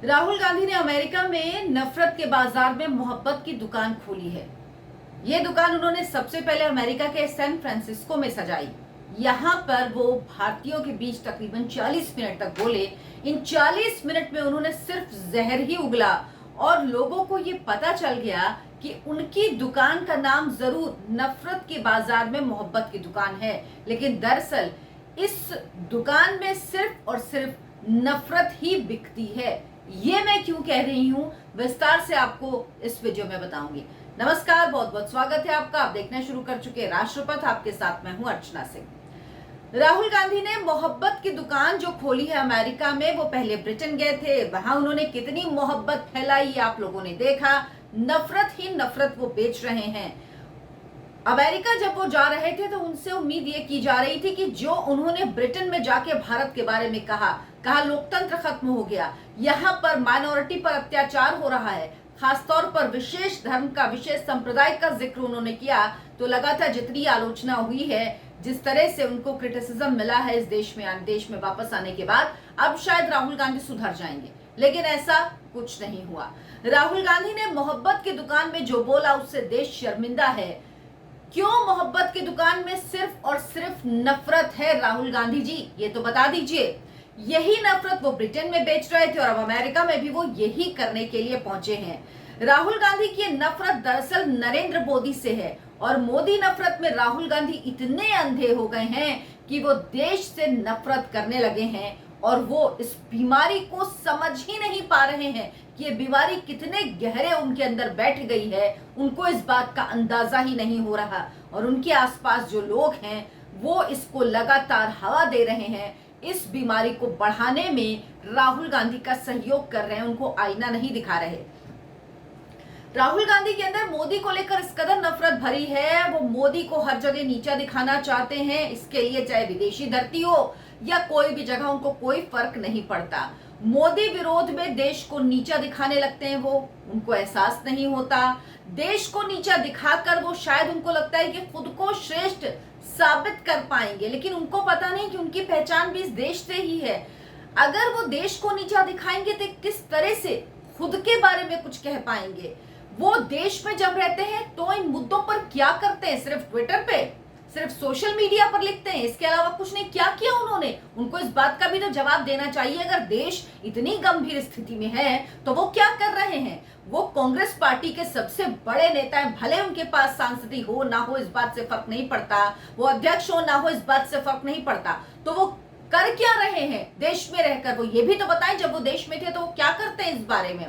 राहुल गांधी ने अमेरिका में नफरत के बाजार में मोहब्बत की दुकान खोली है। ये दुकान उन्होंने सबसे पहले अमेरिका के सैन फ्रांसिस्को में सजाई। यहाँ पर वो भारतीयों के बीच तकरीबन 40 मिनट तक बोले। इन 40 मिनट में उन्होंने सिर्फ जहर ही उगला और लोगों को ये पता चल गया कि उनकी दुकान का नाम जरूर नफरत के बाजार में मोहब्बत की दुकान है, लेकिन दरअसल इस दुकान में सिर्फ और सिर्फ नफरत ही बिकती है। ये मैं क्यों कह रही हूँ, विस्तार से आपको इस वीडियो में बताऊंगी। नमस्कार, बहुत बहुत स्वागत है आपका। आप देखना शुरू कर चुके हैं राष्ट्रपथ। आपके साथ मैं हूँ अर्चना सिंह। राहुल गांधी ने मोहब्बत की दुकान जो खोली है अमेरिका में, वो पहले ब्रिटेन गए थे। वहां उन्होंने कितनी मोहब्बत फैलाई आप लोगों ने देखा। नफरत ही नफरत वो बेच रहे हैं। अमेरिका जब वो जा रहे थे तो उनसे उम्मीद ये की जा रही थी कि जो उन्होंने ब्रिटेन में जाके भारत के बारे में कहा लोकतंत्र खत्म हो गया, यहाँ पर माइनॉरिटी पर अत्याचार हो रहा है, खासतौर पर विशेष धर्म का, विशेष संप्रदाय का जिक्र उन्होंने किया, तो लगातार जितनी आलोचना हुई है, जिस तरह से उनको क्रिटिसिज्म मिला है इस देश में वापस आने के बाद, अब शायद राहुल गांधी सुधर जाएंगे, लेकिन ऐसा कुछ नहीं हुआ। राहुल गांधी ने मोहब्बत की दुकान में जो बोला उससे देश शर्मिंदा है। क्यों मोहब्बत की दुकान में सिर्फ और सिर्फ नफरत है राहुल गांधी जी, ये तो बता दीजिए। यही नफरत वो ब्रिटेन में बेच रहे थे और अब अमेरिका में भी वो यही करने के लिए पहुंचे हैं। राहुल गांधी की नफरत दरअसल नरेंद्र मोदी से है और मोदी नफरत में राहुल गांधी इतने अंधे हो गए हैं कि वो देश से नफरत करने लगे हैं और वो इस बीमारी को समझ ही नहीं पा रहे हैं कि ये बीमारी कितने गहरे उनके अंदर बैठ गई है। उनको इस बात का अंदाजा ही नहीं हो रहा और उनके आसपास जो लोग हैं वो इसको लगातार हवा दे रहे हैं। इस बीमारी को बढ़ाने में राहुल गांधी का सहयोग कर रहे हैं, उनको आईना नहीं दिखा रहे। राहुल गांधी के अंदर मोदी को लेकर इस कदर नफरत भरी है, वो मोदी को हर जगह नीचा दिखाना चाहते हैं। इसके लिए चाहे विदेशी धरती हो या कोई भी जगह, उनको कोई फर्क नहीं पड़ता। मोदी विरोध में देश को नीचा दिखाने लगते हैं वो, उनको एहसास नहीं होता। देश को नीचा दिखाकर वो शायद उनको लगता है कि खुद को श्रेष्ठ साबित कर पाएंगे, लेकिन उनको पता नहीं कि उनकी पहचान भी इस देश से ही है। अगर वो देश को नीचा दिखाएंगे तो किस तरह से खुद के बारे में कुछ कह पाएंगे। वो देश में जब रहते हैं तो इन मुद्दों पर क्या करते हैं, सिर्फ ट्विटर पे, सिर्फ सोशल मीडिया पर लिखते हैं, इसके अलावा कुछ नहीं। क्या किया उन्होंने, उनको इस बात का भी तो जवाब देना चाहिए। अगर देश इतनी गंभीर स्थिति में है तो वो क्या कर रहे हैं। वो कांग्रेस पार्टी के सबसे बड़े नेता हैं, भले उनके पास सांसदी हो ना हो इस बात से फर्क नहीं पड़ता, वो अध्यक्ष हो ना हो इस बात से फर्क नहीं पड़ता, तो वो कर क्या रहे हैं देश में रहकर, वो ये भी तो बताएं। जब वो देश में थे तो वो क्या करते हैं इस बारे में।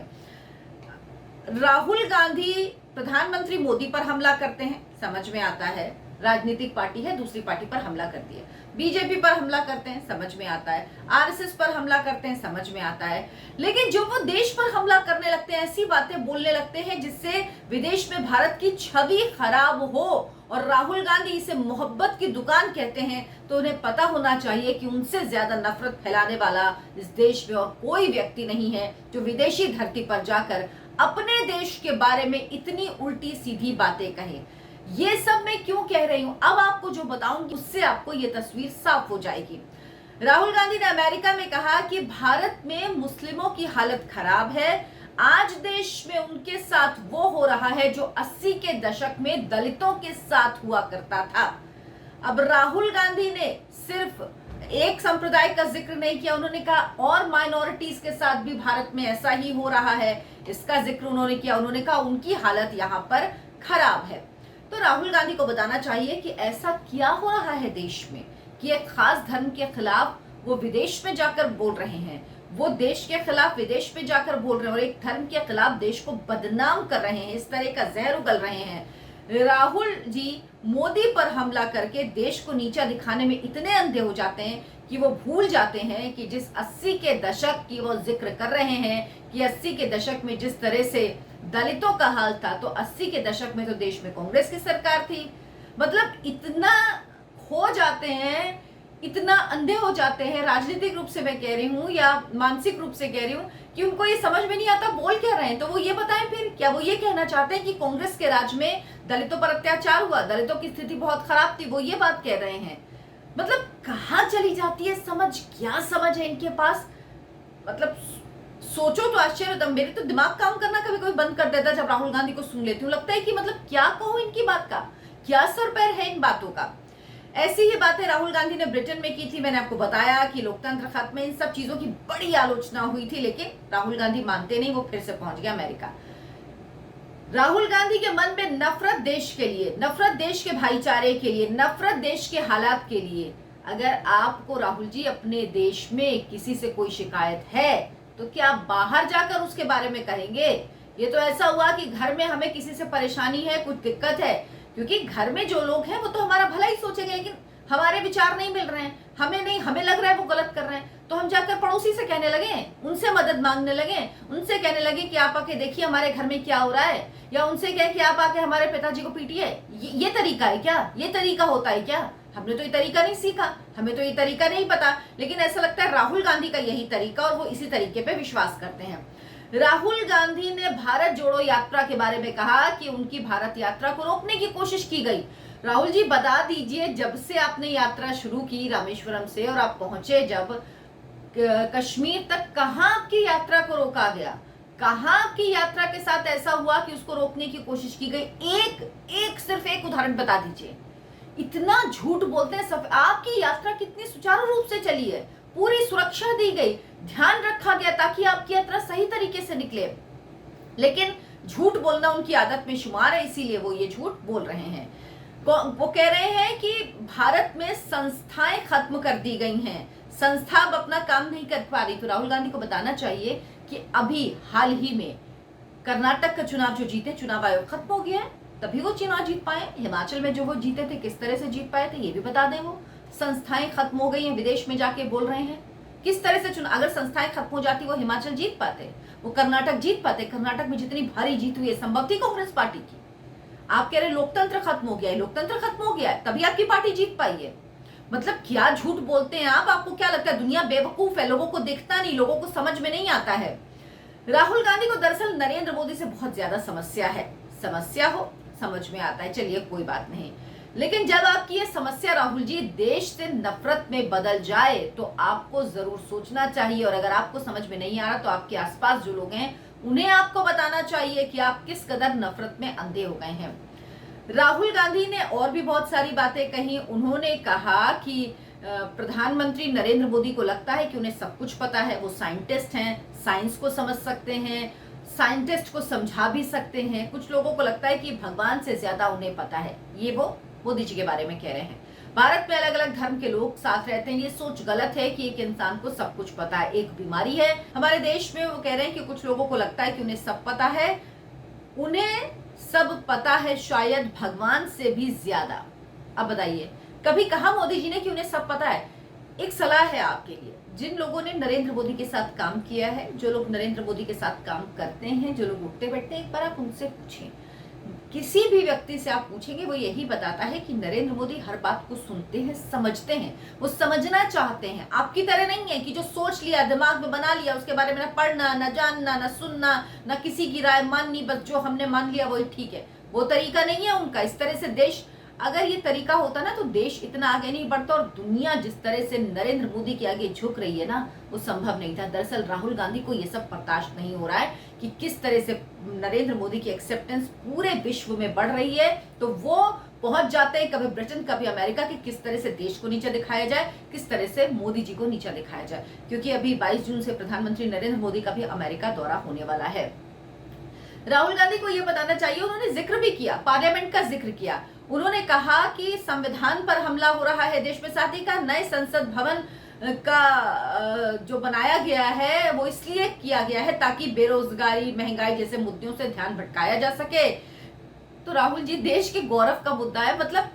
राहुल गांधी प्रधानमंत्री मोदी पर हमला करते हैं, समझ में आता है, राजनीतिक पार्टी है, दूसरी पार्टी पर हमला करती है। बीजेपी पर हमला करते हैं, समझ में आता है। आरएसएस पर हमला करते हैं, समझ में आता है। लेकिन जो वो देश पर हमला करने लगते हैं, ऐसी बातें बोलने लगते हैं जिससे विदेश में भारत की छवि खराब हो, और राहुल गांधी इसे मोहब्बत की दुकान कहते हैं, तो उन्हें पता होना चाहिए कि उनसे ज्यादा नफरत फैलाने वाला इस देश में और कोई व्यक्ति नहीं है जो विदेशी धरती पर जाकर अपने देश के बारे में इतनी उल्टी सीधी बातें कहे। ये सब मैं क्यों कह रही हूं, अब आपको जो बताऊंगी उससे आपको ये तस्वीर साफ हो जाएगी। राहुल गांधी ने अमेरिका में कहा कि भारत में मुस्लिमों की हालत खराब है। आज देश में उनके साथ वो हो रहा है जो 80 के दशक में दलितों के साथ हुआ करता था। अब राहुल गांधी ने सिर्फ एक संप्रदाय का जिक्र नहीं किया, उन्होंने कहा और माइनॉरिटीज के साथ भी भारत में ऐसा ही हो रहा है, इसका जिक्र उन्होंने किया। उन्होंने कहा उनकी हालत यहाँ पर खराब है। तो राहुल गांधी को बताना चाहिए कि ऐसा क्या हो रहा है देश में कि एक खास धर्म के खिलाफ वो विदेश में जाकर बोल रहे हैं, वो देश के खिलाफ विदेश में जाकर बोल रहे हैं और एक धर्म के खिलाफ देश को बदनाम कर रहे हैं, इस तरह का जहर उगल रहे हैं। राहुल जी मोदी पर हमला करके देश को नीचा दिखाने में इतने अंधे हो जाते हैं कि वो भूल जाते हैं कि जिस 80 के दशक की वो जिक्र कर रहे हैं कि 80 के दशक में जिस तरह से दलितों का हाल था, तो 80 के दशक में तो देश में कांग्रेस की सरकार थी। मतलब इतना हो जाते हैं, इतना अंधे हो जाते हैं, राजनीतिक रूप से मैं कह रही हूँ या मानसिक रूप से कह रही हूँ, कि उनको ये समझ में नहीं आता बोल क्या रहे हैं। तो वो ये बताएं फिर, क्या वो ये कहना चाहते हैं कि कांग्रेस के राज में दलितों पर अत्याचार हुआ, दलितों की स्थिति बहुत खराब थी, वो ये बात कह रहे हैं। मतलब कहाँ चली जाती है समझ, क्या समझ है इनके पास। मतलब सोचो तो आश्चर्य होता, मेरे तो दिमाग काम करना कभी कभी बंद कर देता जब राहुल गांधी को सुन लेती हूँ। लगता है कि मतलब क्या कहो इनकी बात का, क्या सर पैर है इन बातों का। ऐसी ही बातें राहुल गांधी ने ब्रिटेन में की थी। मैंने आपको बताया कि लोकतंत्र खत्म, इन सब चीजों की बड़ी आलोचना हुई थी, लेकिन राहुल गांधी मानते नहीं, वो फिर से पहुंच गया अमेरिका। राहुल गांधी के मन में नफरत देश के लिए, नफरत देश के भाईचारे के लिए, नफरत देश के हालात के लिए। अगर आपको राहुल जी अपने देश में किसी से कोई शिकायत है तो क्या आप बाहर जाकर उसके बारे में कहेंगे? ये तो ऐसा हुआ कि घर में हमें किसी से परेशानी है, कुछ दिक्कत है, क्योंकि घर में जो लोग हैं वो तो हमारा भला ही सोचेंगे, लेकिन हमारे विचार नहीं मिल रहे हैं, हमें नहीं, हमें लग रहा है वो गलत कर रहे हैं, तो हम जाकर पड़ोसी से कहने लगे, उनसे मदद मांगने लगे, उनसे कहने लगे कि आप आके देखिए हमारे घर में क्या हो रहा है, या उनसे कहे कि आप आके हमारे पिताजी को पीटिए। ये तरीका है क्या? ये तरीका होता है क्या? हमने तो ये तरीका नहीं सीखा, हमें तो ये तरीका नहीं पता, लेकिन ऐसा लगता है राहुल गांधी का यही तरीका, और वो इसी तरीके पे विश्वास करते हैं। राहुल गांधी ने भारत जोड़ो यात्रा के बारे में कहा कि उनकी भारत यात्रा को रोकने की कोशिश की गई। राहुल जी बता दीजिए, जब से आपने यात्रा शुरू की रामेश्वरम से और आप पहुंचे जब कश्मीर तक, कहां आपकी यात्रा को रोका गया? कहां आपकी यात्रा के साथ ऐसा हुआ कि उसको रोकने की कोशिश की गई? सिर्फ एक उदाहरण बता दीजिए। इतना झूठ बोलते हैं सब। आपकी यात्रा कितनी सुचारू रूप से चली है, पूरी सुरक्षा दी गई, ध्यान रखा गया ताकि आपकी यात्रा सही तरीके से निकले, लेकिन झूठ बोलना उनकी आदत में शुमार है, इसीलिए वो ये झूठ बोल रहे हैं। वो कह रहे हैं कि भारत में संस्थाएं खत्म कर दी गई हैं, संस्था अब अपना काम नहीं कर पा रही। तो राहुल गांधी को बताना चाहिए कि अभी हाल ही में कर्नाटक का चुनाव जो जीते, चुनाव आयोग खत्म हो गया है, तभी वो चुनाव जीत पाए। हिमाचल में जो वो जीते थे किस तरह से जीत पाए थे ये भी बता दें। वो संस्थाएं खत्म हो गई हैं, विदेश में जाके बोल रहे हैं किस तरह से चुनाव, अगर संस्थाएं खत्म हो जाती वो हिमाचल जीत पाते, वो कर्नाटक जीत पाते। कर्नाटक में जितनी भारी जीत हुई है संभव थी कांग्रेस पार्टी की। आप कह रहे लोकतंत्र खत्म हो गया है, लोकतंत्र खत्म हो गया है तभी आपकी पार्टी जीत पाई है। मतलब क्या झूठ बोलते हैं आप? आपको क्या लगता है दुनिया बेवकूफ है, लोगों को दिखता नहीं, लोगों को समझ में नहीं आता है। राहुल गांधी को दरअसल नरेंद्र मोदी से बहुत ज्यादा समस्या है। समस्या हो समझ में आता है, चलिए कोई बात नहीं, लेकिन जब आपकी ये समस्या राहुल जी देश से नफरत में बदल जाए तो आपको जरूर सोचना चाहिए, और अगर आपको समझ में नहीं आ रहा तो आपके आसपास जो लोग हैं उन्हें आपको बताना चाहिए कि आप किस कदर नफरत में अंधे हो गए हैं। राहुल गांधी ने और भी बहुत सारी बातें कही। उन्होंने कहा कि प्रधानमंत्री नरेंद्र मोदी को लगता है कि उन्हें सब कुछ पता है, वो साइंटिस्ट हैं, साइंस को समझ सकते हैं, साइंटिस्ट को समझा भी सकते हैं। कुछ लोगों को लगता है कि भगवान से ज्यादा उन्हें पता है। ये वो मोदी जी के बारे में कह रहे हैं। भारत में अलग अलग धर्म के लोग साथ रहते हैं, ये सोच गलत है कि एक इंसान को सब कुछ पता है। एक बीमारी है हमारे देश में, वो कह रहे हैं कि कुछ लोगों को लगता है कि उन्हें सब पता है, उन्हें सब पता है शायद भगवान से भी ज्यादा। अब बताइए, कभी कहा मोदी जी ने कि उन्हें सब पता है? एक सलाह है आपके लिए, जिन लोगों ने नरेंद्र मोदी के साथ काम किया है, जो लोग नरेंद्र मोदी के साथ काम करते हैं, जो लोग उठते बैठते हैं, एक बार आप उनसे पूछें। किसी भी व्यक्ति से आप पूछेंगे वो यही बताता है कि नरेंद्र मोदी हर बात को सुनते हैं, समझते हैं, वो समझना चाहते हैं। आपकी तरह नहीं है कि जो सोच लिया, दिमाग में बना लिया, उसके बारे में ना पढ़ना, ना जानना, ना सुनना, ना किसी की राय माननी, बस जो हमने मान लिया वही ठीक है। वो तरीका नहीं है उनका। इस तरह से देश, अगर ये तरीका होता ना तो देश इतना आगे नहीं बढ़ता, और दुनिया जिस तरह से नरेंद्र मोदी के आगे झुक रही है ना, वो संभव नहीं था। दरअसल राहुल गांधी को ये सब बर्दाश्त नहीं हो रहा है कि किस तरह से नरेंद्र मोदी की एक्सेप्टेंस पूरे विश्व में बढ़ रही है, तो वो पहुंच जाते हैं कभी ब्रिटेन कभी अमेरिका की किस तरह से देश को नीचा दिखाया जाए, किस तरह से मोदी जी को नीचा दिखाया जाए। क्योंकि अभी 22 जून से प्रधानमंत्री नरेंद्र मोदी का भी अमेरिका दौरा होने वाला है। राहुल गांधी को यह बताना चाहिए, उन्होंने जिक्र भी किया, पार्लियामेंट का जिक्र किया। उन्होंने कहा कि संविधान पर हमला हो रहा है देश में, साथ ही का नए संसद भवन का जो बनाया गया है वो इसलिए किया गया है ताकि बेरोजगारी, महंगाई जैसे मुद्दों से ध्यान भटकाया जा सके। तो राहुल जी, देश के गौरव का मुद्दा है, मतलब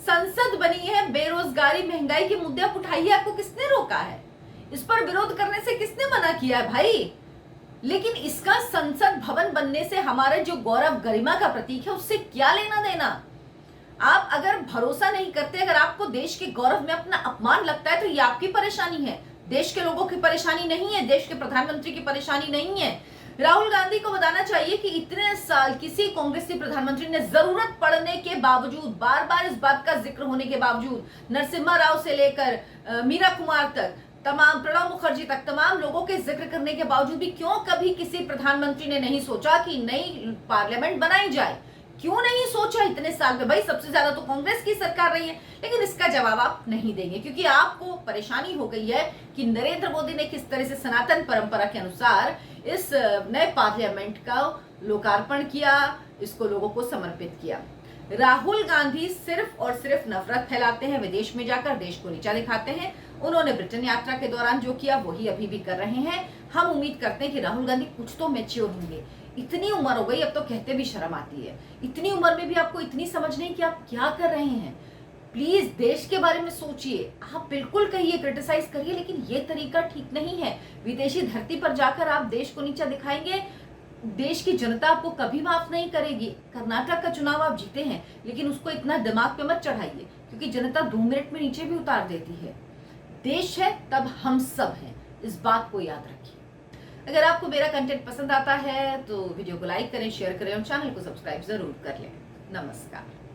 संसद बनी है, बेरोजगारी महंगाई के मुद्दे आप उठाइए, आपको किसने रोका है? इस पर विरोध करने से किसने मना किया है भाई? लेकिन इसका संसद भवन बनने से हमारा जो गौरव गरिमा का प्रतीक है उससे क्या लेना देना? आप अगर भरोसा नहीं करते, अगर आपको देश के गौरव में अपना अपमान लगता है तो ये आपकी परेशानी है, देश के लोगों की परेशानी नहीं है, देश के प्रधानमंत्री की परेशानी नहीं है। राहुल गांधी को बताना चाहिए कि इतने साल किसी कांग्रेसी प्रधानमंत्री ने जरूरत पड़ने के बावजूद, बार बार इस बात का जिक्र होने के बावजूद, नरसिम्हा राव से लेकर मीरा कुमार तक तमाम प्रणब मुखर्जी तक तमाम लोगों के जिक्र करने के बावजूद भी क्यों कभी किसी प्रधानमंत्री ने नहीं सोचा कि नई पार्लियामेंट बनाई जाए? क्यों नहीं सोचा इतने साल में? भाई सबसे ज्यादा तो कांग्रेस की सरकार रही है, लेकिन इसका जवाब आप नहीं देंगे क्योंकि आपको परेशानी हो गई है कि नरेंद्र मोदी ने किस तरह से सनातन परंपरा के अनुसार इस नए पार्लियामेंट का लोकार्पण किया, इसको लोगों को समर्पित किया। राहुल गांधी सिर्फ और सिर्फ नफरत फैलाते हैं, विदेश में जाकर देश को नीचा दिखाते हैं। उन्होंने ब्रिटेन यात्रा के दौरान जो किया वही अभी भी कर रहे हैं। हम उम्मीद करते हैं कि राहुल गांधी कुछ तो मैच्योर होंगे। इतनी उम्र हो गई, अब तो कहते भी शर्म आती है। इतनी उम्र में भी आपको इतनी समझ नहीं कि आप क्या कर रहे हैं। प्लीज देश के बारे में सोचिए। आप बिल्कुल कहिए, क्रिटिसाइज करिए, लेकिन ये तरीका ठीक नहीं है। विदेशी धरती पर जाकर आप देश को नीचा दिखाएंगे, देश की जनता आपको कभी माफ नहीं करेगी। कर्नाटक का चुनाव आप जीते हैं, लेकिन उसको इतना दिमाग पे मत चढ़ाइए क्योंकि जनता 2 मिनट में नीचे भी उतार देती है। देश है तब हम सब हैं, इस बात को याद रखिए। अगर आपको मेरा कंटेंट पसंद आता है तो वीडियो को लाइक करें, शेयर करें और चैनल को सब्सक्राइब जरूर कर लें। नमस्कार।